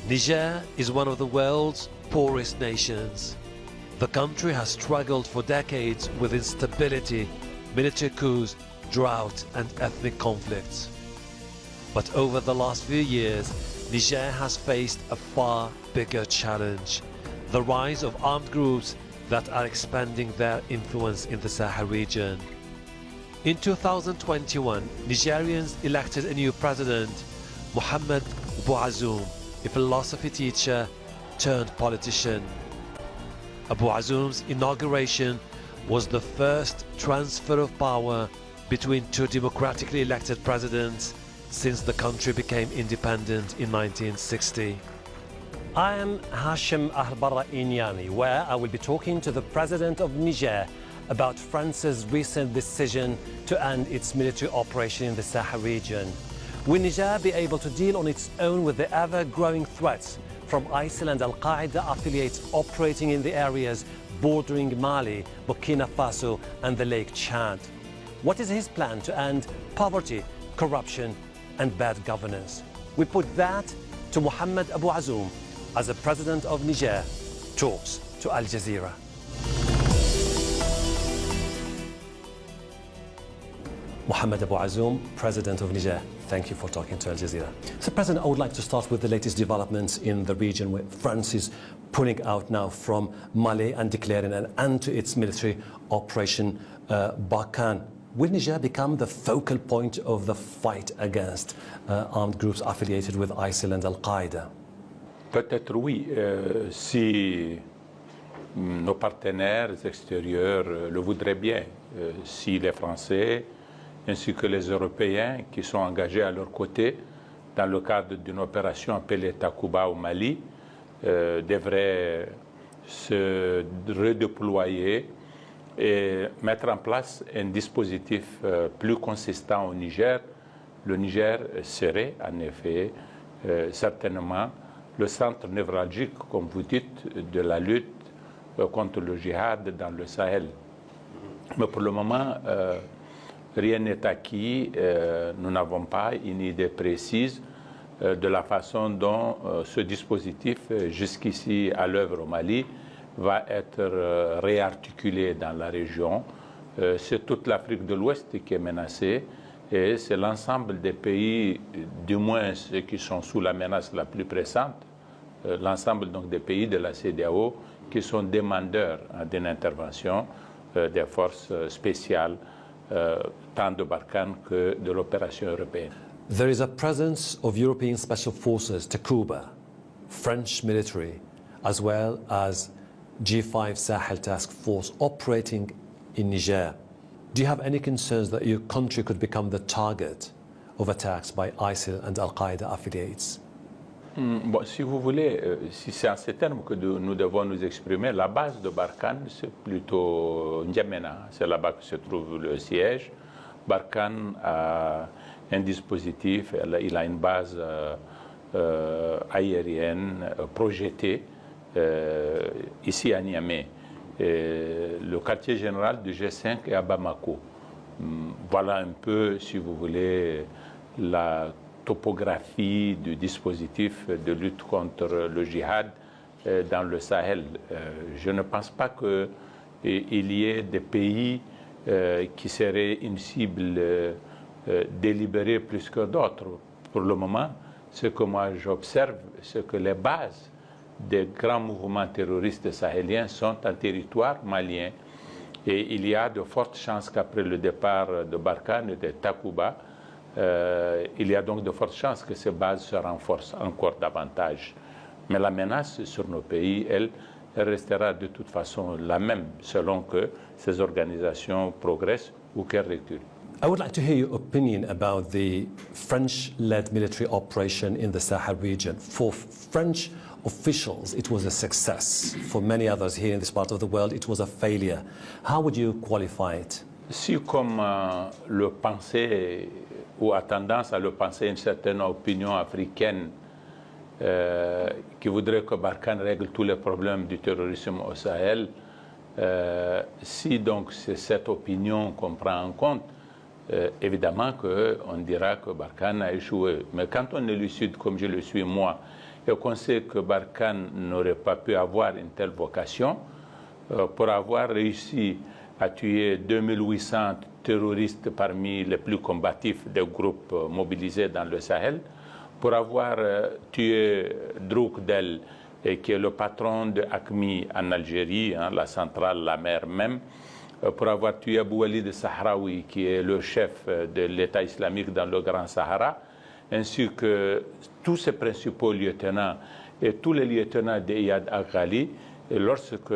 Niger is one of the world's poorest nations. The country has struggled for decades with instability, military coups, drought and ethnic conflicts. But over the last few years, Niger has faced a far bigger challenge: the rise of armed groups that are expanding their influence in the Sahel region. In 2021, Nigerians elected a new president, Mohamed Bouazoum, a philosophy teacher turned politician. Bouazoum's inauguration was the first transfer of power between two democratically elected presidents since the country became independent in 1960. I am Hashim Ahbarra Inyami, where I will be talking to the President of Niger about France's recent decision to end its military operation in the Sahel region. Will Niger be able to deal on its own with the ever-growing threats from ISIL and Al-Qaeda affiliates operating in the areas bordering Mali, Burkina Faso and the Lake Chad? What is his plan to end poverty, corruption and bad governance? We put that to Mohamed Bouazoum as the President of Niger talks to Al Jazeera. Mohamed Bouazoum, President of Niger, thank you for talking to Al Jazeera. So, President, I would like to start with the latest developments in the region, where France is pulling out now from Mali and declaring an end to its military operation Barkhane. Will Niger become the focal point of the fight against armed groups affiliated with ISIL and Al-Qaeda? Peut-être oui, si nos partenaires extérieurs le voudraient bien, si les Français ainsi que les Européens qui sont engagés à leur côté dans le cadre d'une opération appelée Takuba au Mali devraient se redéployer et mettre en place un dispositif plus consistant au Niger. Le Niger serait en effet certainement le centre névralgique, comme vous dites, de la lutte contre le djihad dans le Sahel. Mais pour le moment, rien n'est acquis. Nous n'avons pas une idée précise de la façon dont ce dispositif, jusqu'ici à l'œuvre au Mali, va être réarticulé dans la région. C'est toute l'Afrique de l'Ouest qui est menacée et c'est l'ensemble des pays, du moins ceux qui sont sous la menace la plus pressante, l'ensemble donc des pays de la CEDEAO qui sont demandeurs d'une intervention des forces spéciales tant de Barkhane que de l'opération européenne. There is a presence of European Special Forces, Takuba, French military, as well as G5 Sahel Task Force operating in Niger. Do you have any concerns that your country could become the target of attacks by ISIL and Al-Qaeda affiliates? Bon, si vous voulez, si c'est en ces termes que nous devons nous exprimer, la base de Barkhane, c'est plutôt N'Djamena. C'est là-bas que se trouve le siège. Barkhane a un dispositif, il a une base aérienne projetée ici à Niamey. Le quartier général du G5 est à Bamako. Voilà un peu, si vous voulez, la topographie du dispositif de lutte contre le djihad dans le Sahel. Je ne pense pas qu'il y ait des pays qui seraient une cible délibérée plus que d'autres. Pour le moment, ce que moi j'observe, c'est que les bases des grands mouvements terroristes sahéliens sont en territoire malien. Et il y a de fortes chances qu'après le départ de Barkhane et de Takuba, il y a donc de fortes chances que ces bases se renforcent encore davantage. Mais la menace sur nos pays, elle restera de toute façon la même selon que ces organisations progressent ou qu'elles reculent. I would like to hear your opinion about the French-led military operation in the Sahel region. For French officials, it was a success. For many others here in this part of the world, it was a failure. How would you qualify it? Si, comme le pensait ou a tendance à le penser une certaine opinion africaine qui voudrait que Barkhane règle tous les problèmes du terrorisme au Sahel, si donc c'est cette opinion qu'on prend en compte, évidemment qu'on dira que Barkhane a échoué. Mais quand on est lucide, comme je le suis moi, et qu'on sait que Barkhane n'aurait pas pu avoir une telle vocation, pour avoir réussi à tuer 2800 terroristes parmi les plus combatifs des groupes mobilisés dans le Sahel, pour avoir tué Drouk Del, qui est le patron de AQMI en Algérie, hein, la centrale, la mer même, pour avoir tué Abou Walid Sahraoui, qui est le chef de l'État islamique dans le Grand Sahara, ainsi que tous ses principaux lieutenants et tous les lieutenants d'Iyad Aghali. Et lorsque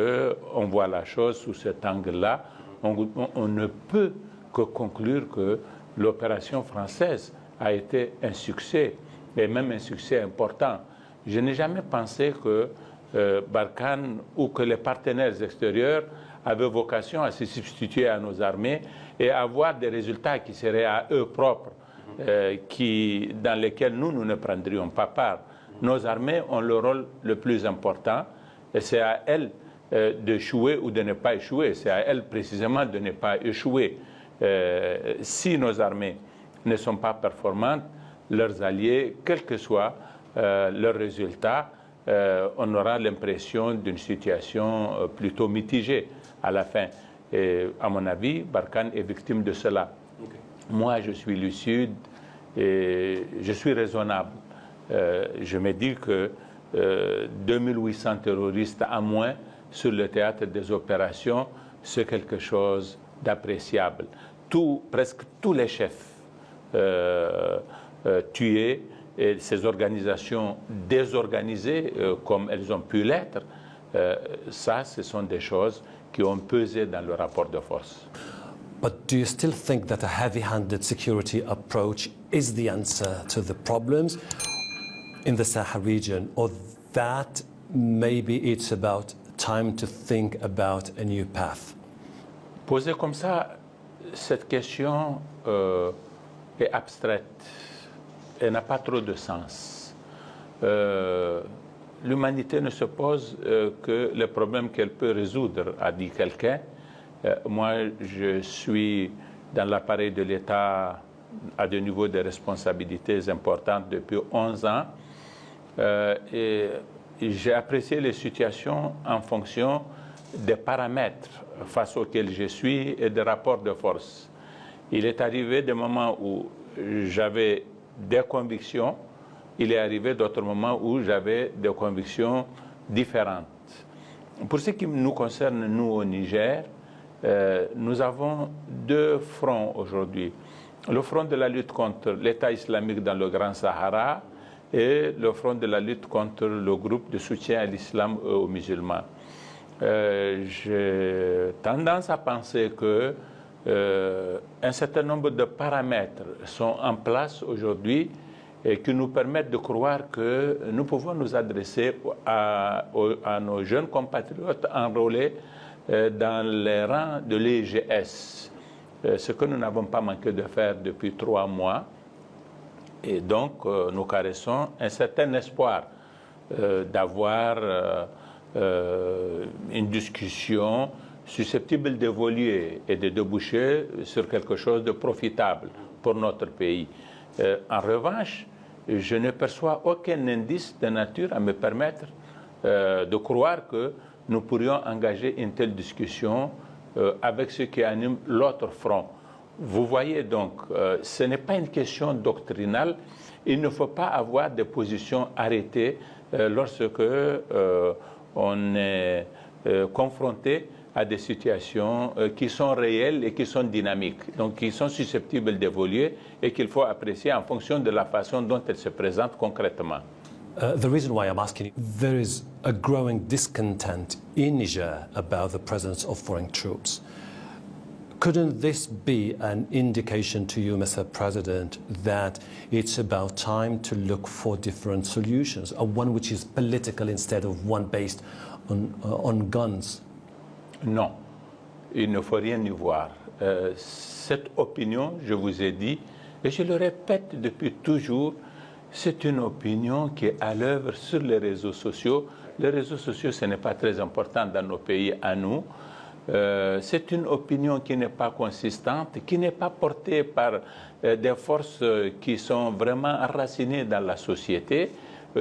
on voit la chose sous cet angle-là, on ne peut que conclure que l'opération française a été un succès, et même un succès important. Je n'ai jamais pensé que Barkhane ou que les partenaires extérieurs avaient vocation à se substituer à nos armées et à avoir des résultats qui seraient à eux propres, dans lesquels nous ne prendrions pas part. Nos armées ont le rôle le plus important et c'est à elles d'échouer ou de ne pas échouer. C'est à elles précisément de ne pas échouer. Si nos armées ne sont pas performantes, leurs alliés, quel que soit leur résultat, on aura l'impression d'une situation plutôt mitigée à la fin. Et à mon avis, Barkhane est victime de cela. Okay. Moi, je suis lucide et je suis raisonnable. Je me dis que 2800 terroristes à moins sur le théâtre des opérations, c'est quelque chose d'appréciable. Presque tous les chefs tués, et ces organisations désorganisées comme elles ont pu l'être, ce sont des choses qui ont pesé dans le rapport de force. But do you still think that a heavy-handed security approach is the answer to the problems in the Sahel region, or that maybe it's about time to think about a new path? Posée comme ça, cette question est abstraite. Elle n'a pas trop de sens. L'humanité ne se pose que les problèmes qu'elle peut résoudre, a dit quelqu'un. Moi, je suis dans l'appareil de l'État à des niveaux de responsabilités importantes depuis 11 ans. Et j'ai apprécié les situations en fonction des paramètres face auxquels je suis et des rapports de force. Il est arrivé des moments où j'avais des convictions, il est arrivé d'autres moments où j'avais des convictions différentes. Pour ce qui nous concerne, nous, au Niger, nous avons deux fronts aujourd'hui. Le front de la lutte contre l'État islamique dans le Grand Sahara et le front de la lutte contre le groupe de soutien à l'islam et aux musulmans. J'ai tendance à penser que un certain nombre de paramètres sont en place aujourd'hui et qui nous permettent de croire que nous pouvons nous adresser à nos jeunes compatriotes enrôlés dans les rangs de l'EGS, ce que nous n'avons pas manqué de faire depuis 3 mois. Et donc, nous caressons un certain espoir d'avoir une discussion susceptible d'évoluer et de déboucher sur quelque chose de profitable pour notre pays. En revanche, je ne perçois aucun indice de nature à me permettre de croire que nous pourrions engager une telle discussion avec ceux qui animent l'autre front. Vous voyez donc, ce n'est pas une question doctrinale. Il ne faut pas avoir des positions arrêtées lorsque on est confronté à des situations qui sont réelles et qui sont dynamiques, donc qui sont susceptibles d'évoluer et qu'il faut apprécier en fonction de la façon dont elles se présentent concrètement. The reason why I'm asking, there is a growing discontent in Niger about the presence of foreign troops. Couldn't this be an indication to you, Mr. President, that it's about time to look for different solutions, one which is political instead of one based on guns? Non, il ne faut rien y voir. Cette opinion, je vous ai dit, et je le répète depuis toujours, c'est une opinion qui est à l'œuvre sur les réseaux sociaux. Les réseaux sociaux, ce n'est pas très important dans nos pays à nous. C'est une opinion qui n'est pas consistante, qui n'est pas portée par des forces qui sont vraiment enracinées dans la société.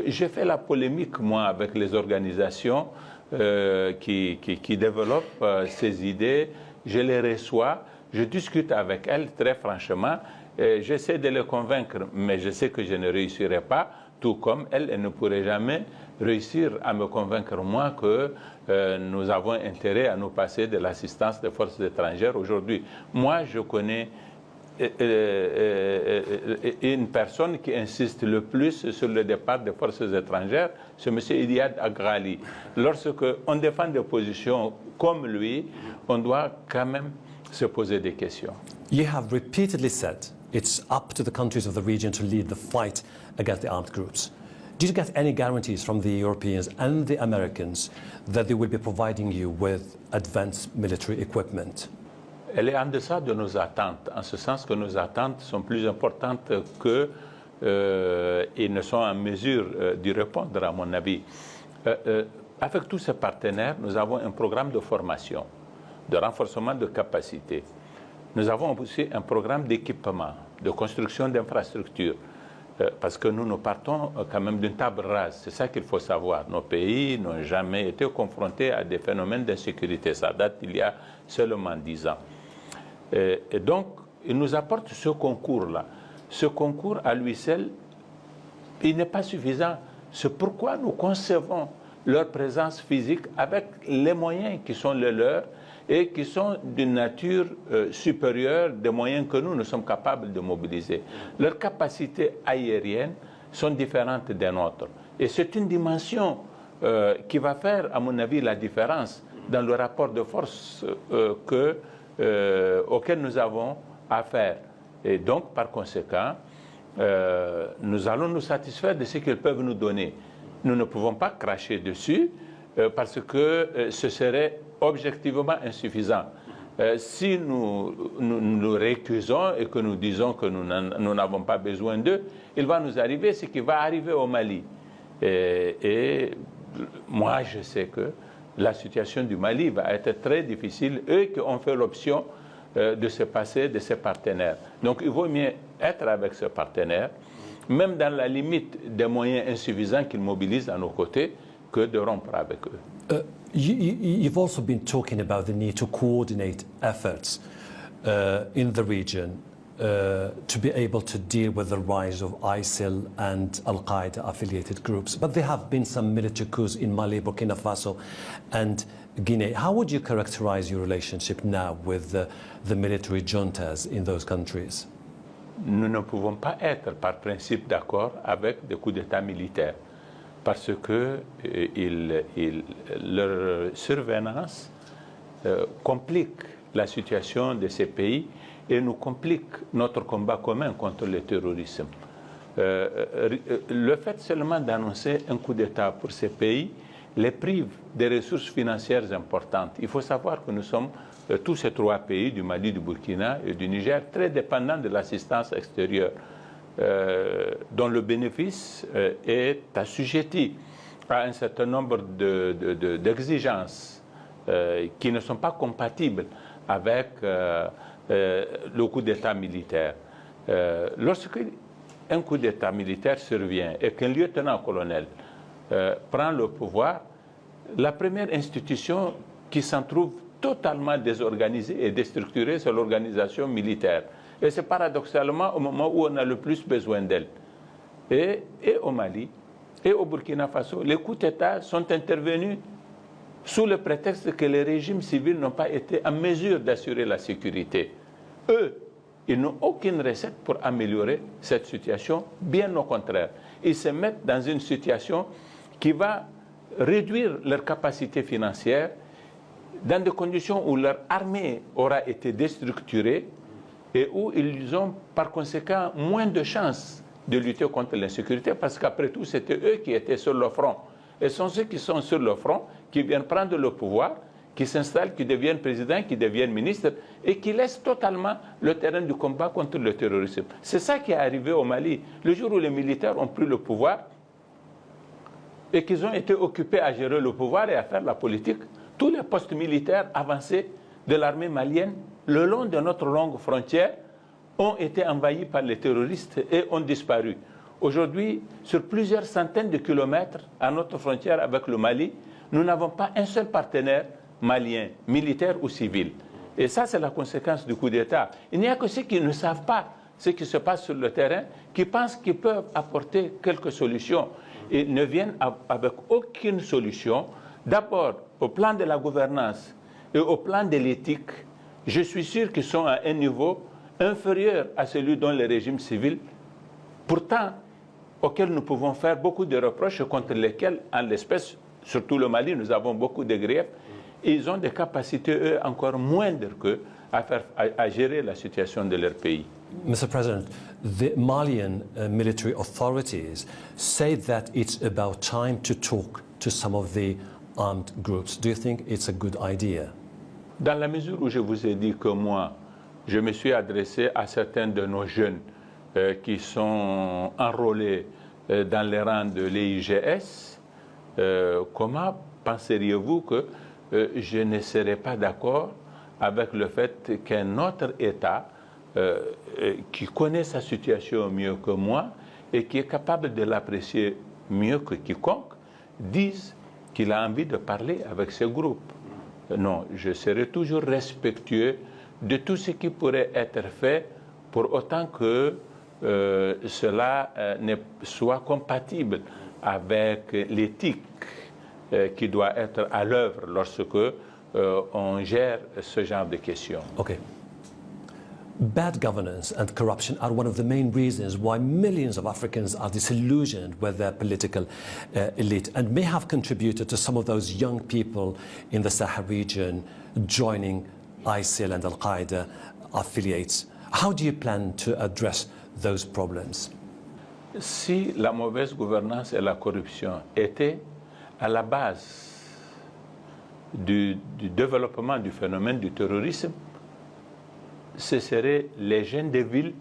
J'ai fait la polémique, moi, avec les organisations qui développent ces idées. Je les reçois, je discute avec elles très franchement. J'essaie de les convaincre, mais je sais que je ne réussirai pas, tout comme elles ne pourraient jamais réussir à me convaincre, moi, que nous avons intérêt à nous passer de l'assistance des forces étrangères aujourd'hui. Moi, je connais une personne qui insiste le plus sur le départ des forces étrangères, c'est M. Iliad Agrali. Lorsqu'on défend des positions comme lui, on doit quand même se poser des questions. You have repeatedly said it's up to the countries of the region to lead the fight against the armed groups. Did you get any guarantees from the Europeans and the Americans that they will be providing you with advanced military equipment? Elle est en deçà de nos attentes, en ce sens que nos attentes sont plus importantes que ils ne sont en mesure d'y répondre, à mon avis. Avec tous ces partenaires, nous avons un programme de formation, de renforcement de capacité. Nous avons aussi un programme d'équipement, de construction d'infrastructures, parce que nous partons quand même d'une table rase. C'est ça qu'il faut savoir. Nos pays n'ont jamais été confrontés à des phénomènes d'insécurité. Ça date d'il y a seulement 10 ans. Et donc, ils nous apportent ce concours-là. Ce concours, à lui seul, il n'est pas suffisant. C'est pourquoi nous concevons leur présence physique avec les moyens qui sont les leurs et qui sont d'une nature supérieure des moyens que nous sommes capables de mobiliser. Leurs capacités aériennes sont différentes des nôtres. Et c'est une dimension qui va faire, à mon avis, la différence dans le rapport de force auquel nous avons affaire. Et donc, par conséquent, nous allons nous satisfaire de ce qu'ils peuvent nous donner. Nous ne pouvons pas cracher dessus parce que ce serait objectivement insuffisant. Si nous récusons et que nous disons que nous n'avons pas besoin d'eux, il va nous arriver ce qui va arriver au Mali. Et moi, je sais que la situation du Mali va être très difficile, eux qui ont fait l'option de se passer de ces partenaires. Donc il vaut mieux être avec ce partenaire, même dans la limite des moyens insuffisants qu'ils mobilisent à nos côtés, que de rompre avec eux. You've also been talking about the need to coordinate efforts in the region to be able to deal with the rise of ISIL and Al-Qaeda affiliated groups. But there have been some military coups in Mali, Burkina Faso and Guinea. How would you characterize your relationship now with the military juntas in those countries? Nous ne pouvons pas être par principe d'accord avec des coups d'État militaires parce que leur survenance complique la situation de ces pays et nous complique notre combat commun contre le terrorisme. Le fait seulement d'annoncer un coup d'État pour ces pays les prive des ressources financières importantes. Il faut savoir que nous sommes, tous ces 3 pays, du Mali, du Burkina et du Niger, très dépendants de l'assistance extérieure, dont le bénéfice est assujetti à un certain nombre d'exigences qui ne sont pas compatibles avec le coup d'État militaire. Lorsqu'un coup d'État militaire survient et qu'un lieutenant-colonel prend le pouvoir, la première institution qui s'en trouve totalement désorganisée et déstructurée, c'est l'organisation militaire. Et c'est paradoxalement au moment où on a le plus besoin d'elle. Et au Mali, et au Burkina Faso, les coups d'État sont intervenus sous le prétexte que les régimes civils n'ont pas été en mesure d'assurer la sécurité. Eux, ils n'ont aucune recette pour améliorer cette situation, bien au contraire. Ils se mettent dans une situation qui va réduire leur capacité financière dans des conditions où leur armée aura été déstructurée et où ils ont par conséquent moins de chances de lutter contre l'insécurité parce qu'après tout, c'était eux qui étaient sur le front. Et ce sont ceux qui sont sur le front qui viennent prendre le pouvoir, qui s'installent, qui deviennent présidents, qui deviennent ministres et qui laissent totalement le terrain du combat contre le terrorisme. C'est ça qui est arrivé au Mali. Le jour où les militaires ont pris le pouvoir et qu'ils ont été occupés à gérer le pouvoir et à faire la politique, tous les postes militaires avancés de l'armée malienne le long de notre longue frontière ont été envahis par les terroristes et ont disparu. Aujourd'hui, sur plusieurs centaines de kilomètres à notre frontière avec le Mali, nous n'avons pas un seul partenaire malien, militaire ou civil. Et ça, c'est la conséquence du coup d'État. Il n'y a que ceux qui ne savent pas ce qui se passe sur le terrain, qui pensent qu'ils peuvent apporter quelques solutions. Ils ne viennent avec aucune solution. D'abord, au plan de la gouvernance et au plan de l'éthique, je suis sûr qu'ils sont à un niveau inférieur à celui dont le régime civil, pourtant, auquel nous pouvons faire beaucoup de reproches, contre lesquels, en l'espèce, surtout le Mali, nous avons beaucoup de griefs. Ils ont des capacités, eux, encore moindres qu'eux, à gérer la situation de leur pays. Mr. President, the Malian military authorities say that it's about time to talk to some of the armed groups. Do you think it's a good idea? Dans la mesure où je vous ai dit que moi, je me suis adressé à certains de nos jeunes qui sont enrôlés dans les rangs de l'EIGS, comment penseriez-vous que je ne serais pas d'accord avec le fait qu'un autre État qui connaît sa situation mieux que moi et qui est capable de l'apprécier mieux que quiconque dise qu'il a envie de parler avec ce groupe? Non, je serai toujours respectueux de tout ce qui pourrait être fait pour autant que cela ne soit compatible avec l'éthique qui doit être à l'œuvre lorsque on gère ce genre de questions. Okay. Bad governance and corruption are one of the main reasons why millions of Africans are disillusioned with their political elite and may have contributed to some of those young people in the Sahel region joining ISIL and Al-Qaeda affiliates. How do you plan to address those problems? Si la mauvaise gouvernance et la corruption étaient à la base du développement du phénomène du terrorisme, ce seraient les jeunes des villes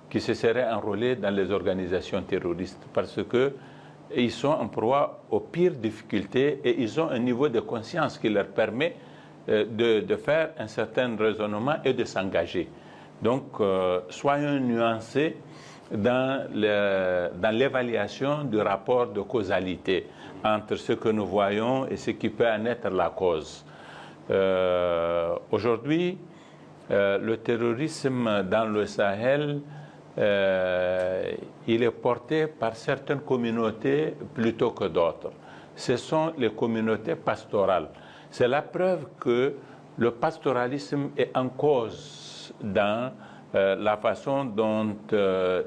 qui se seraient enrôlés dans les organisations terroristes parce qu'ils sont en proie aux pires difficultés et ils ont un niveau de conscience qui leur permet de faire un certain raisonnement et de s'engager. Donc, soyons nuancés dans l'évaluation du rapport de causalité entre ce que nous voyons et ce qui peut en être la cause. Aujourd'hui, le terrorisme dans le Sahel, il est porté par certaines communautés plutôt que d'autres. Ce sont les communautés pastorales. C'est la preuve que le pastoralisme est en cause dans la façon dont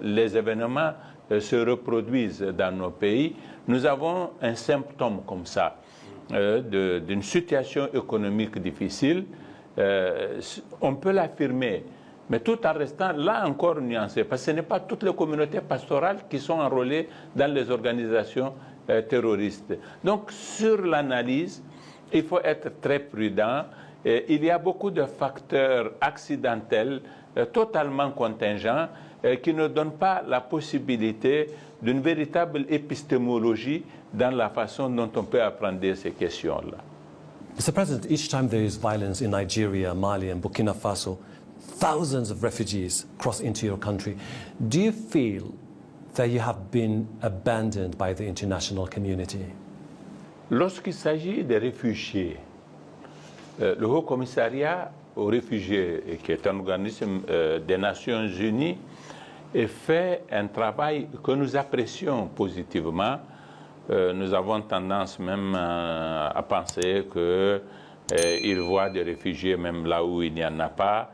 les événements se reproduisent dans nos pays. Nous avons un symptôme comme ça, d'une situation économique difficile. On peut l'affirmer, mais tout en restant là encore nuancé, parce que ce n'est pas toutes les communautés pastorales qui sont enrôlées dans les organisations terroristes. Donc, sur l'analyse, il faut être très prudent. Il y a beaucoup de facteurs accidentels, totalement contingents, qui ne donnent pas la possibilité d'une véritable épistémologie dans la façon dont on peut apprendre ces questions-là. Mr. President, each time there is violence in Nigeria, Mali and Burkina Faso, thousands of refugees cross into your country. Do you feel that you have been abandoned by the international community? Lorsqu'il s'agit des réfugiés, le Haut Commissariat aux réfugiés, qui est un organisme des Nations Unies, fait un travail que nous apprécions positivement. Nous avons tendance même à penser qu'ils voient des réfugiés même là où il n'y en a pas.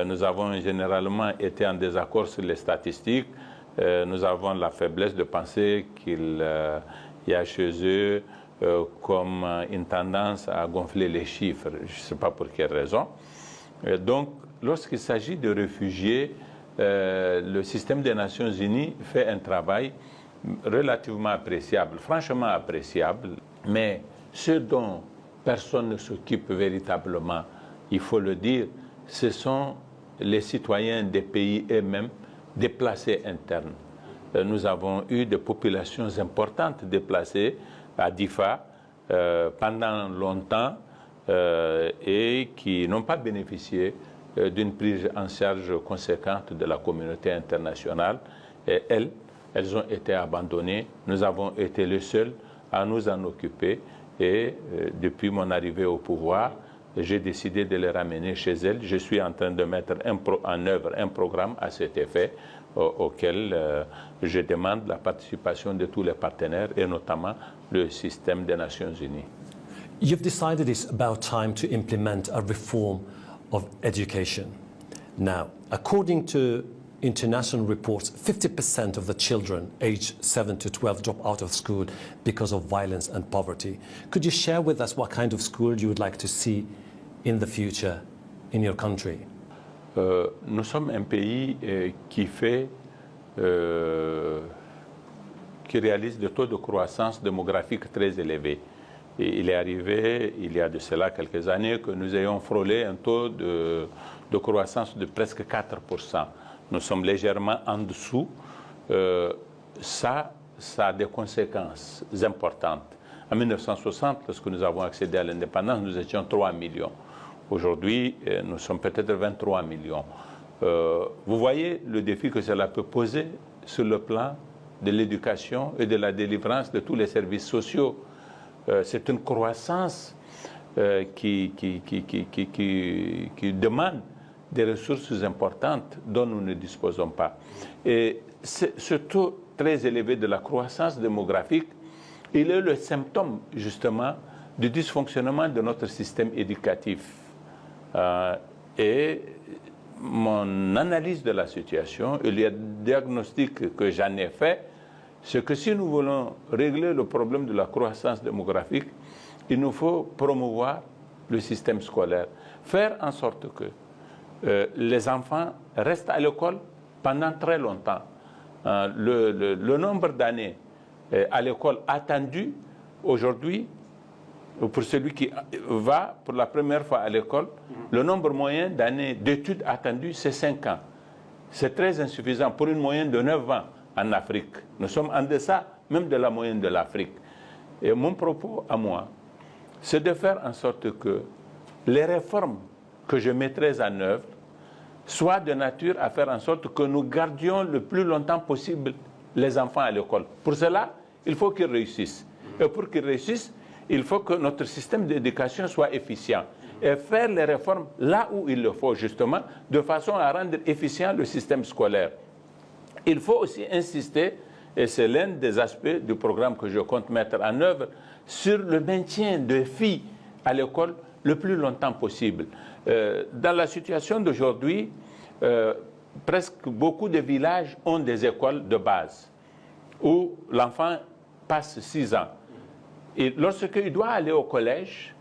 Nous avons généralement été en désaccord sur les statistiques. Nous avons la faiblesse de penser qu'il y a chez eux comme une tendance à gonfler les chiffres. Je ne sais pas pour quelle raison. Donc, lorsqu'il s'agit de réfugiés, le système des Nations Unies fait un travail relativement appréciable, franchement appréciable, mais ce dont personne ne s'occupe véritablement, il faut le dire, ce sont les citoyens des pays eux-mêmes déplacés internes. Nous avons eu des populations importantes déplacées à Difa pendant longtemps. et qui n'ont pas bénéficié d'une prise en charge conséquente de la communauté internationale. Et elles ont été abandonnées. Nous avons été les seuls à nous en occuper. Et depuis mon arrivée au pouvoir, j'ai décidé de les ramener chez elles. Je suis en train de mettre en œuvre un programme à cet effet auquel je demande la participation de tous les partenaires et notamment le système des Nations Unies. You've decided it's about time to implement a reform of education. Now, according to international reports, 50% of the children aged 7 to 12 drop out of school because of violence and poverty. Could you share with us what kind of school you would like to see in the future in your country? Nous sommes un pays qui réalise des taux de croissance démographique très élevés. Et il est arrivé, il y a de cela quelques années, que nous ayons frôlé un taux de croissance de presque 4%. Nous sommes légèrement en dessous. Ça a des conséquences importantes. En 1960, lorsque nous avons accédé à l'indépendance, nous étions 3 millions. Aujourd'hui, nous sommes peut-être 23 millions. Vous voyez le défi que cela peut poser sur le plan de l'éducation et de la délivrance de tous les services sociaux. C'est une croissance qui demande des ressources importantes dont nous ne disposons pas. Et ce taux très élevé de la croissance démographique, il est le symptôme justement du dysfonctionnement de notre système éducatif. Et mon analyse de la situation et le diagnostic que j'en ai fait, c'est que si nous voulons régler le problème de la croissance démographique, il nous faut promouvoir le système scolaire, faire en sorte que les enfants restent à l'école pendant très longtemps. Le nombre d'années à l'école attendu aujourd'hui, pour celui qui va pour la première fois à l'école, le nombre moyen d'années d'études attendues, c'est 5 ans. C'est très insuffisant pour une moyenne de 9 ans en Afrique. Nous sommes en deçà même de la moyenne de l'Afrique. Et mon propos à moi, c'est de faire en sorte que les réformes que je mettrai en œuvre soient de nature à faire en sorte que nous gardions le plus longtemps possible les enfants à l'école. Pour cela, il faut qu'ils réussissent. Et pour qu'ils réussissent, il faut que notre système d'éducation soit efficient et faire les réformes là où il le faut, justement, de façon à rendre efficient le système scolaire. Il faut aussi insister, et c'est l'un des aspects du programme que je compte mettre en œuvre, sur le maintien des filles à l'école le plus longtemps possible. Dans la situation d'aujourd'hui, presque beaucoup de villages ont des écoles de base où l'enfant passe 6 ans. Et lorsqu'il doit aller au collège,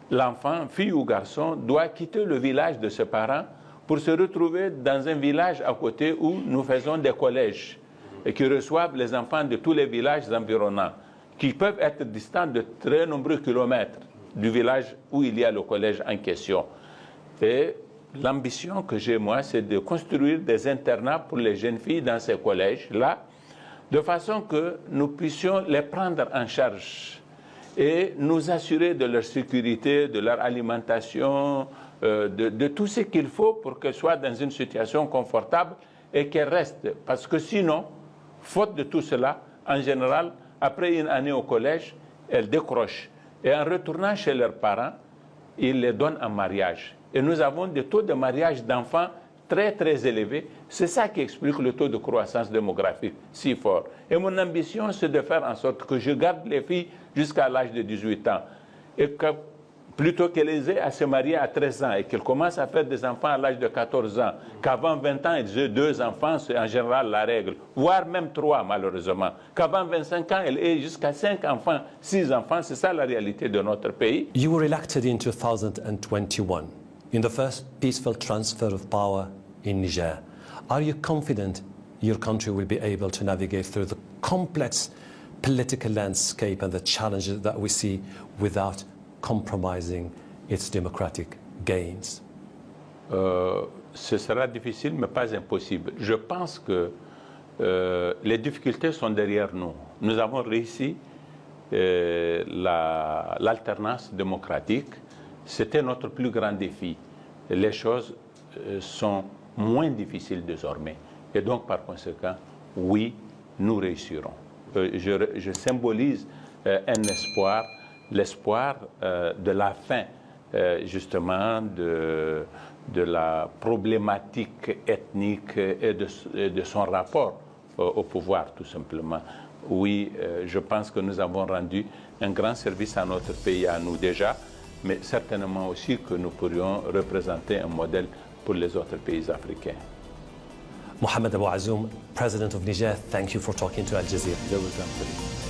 l'enfant, fille ou garçon, doit quitter le village de ses parents pour se retrouver dans un village à côté où nous faisons des collèges et qui reçoivent les enfants de tous les villages environnants, qui peuvent être distants de très nombreux kilomètres du village où il y a le collège en question. Et l'ambition que j'ai, moi, c'est de construire des internats pour les jeunes filles dans ces collèges-là, de façon que nous puissions les prendre en charge et nous assurer de leur sécurité, de leur alimentation, de tout ce qu'il faut pour qu'elles soient dans une situation confortable et qu'elles restent. Parce que sinon, faute de tout cela, en général, après une année au collège, elles décrochent. Et en retournant chez leurs parents, ils les donnent en mariage. Et nous avons des taux de mariage d'enfants très, très élevés. C'est ça qui explique le taux de croissance démographique si fort. Et mon ambition, c'est de faire en sorte que je garde les filles jusqu'à l'âge de 18 ans. Et que, plutôt qu'elles aient à se marier à 13 ans et qu'elles commencent à faire des enfants à l'âge de 14 ans, qu'avant 20 ans, elles aient 2 enfants, c'est en général la règle, voire même 3 malheureusement. Qu'avant 25 ans, elles aient jusqu'à 5 enfants, 6 enfants, c'est ça la réalité de notre pays. You were elected in 2021 in the first peaceful transfer of power in Niger. Are you confident your country will be able to navigate through the complex political landscape and the challenges that we see without compromising its democratic gains? Ce sera difficile, mais pas impossible. Je pense que les difficultés sont derrière nous. Nous avons réussi l'alternance démocratique C'était notre plus grand défi. Les choses sont moins difficiles désormais. Et donc, par conséquent, oui, nous réussirons. Je symbolise un espoir, l'espoir de la fin, justement, de la problématique ethnique et de son rapport au pouvoir, tout simplement. Oui, je pense que nous avons rendu un grand service à notre pays, à nous déjà, mais certainement aussi que nous pourrions représenter un modèle pour les autres pays africains. Mohamed Abou Azoum, President of Niger, thank you for talking to Al Jazeera. Je vous en prie.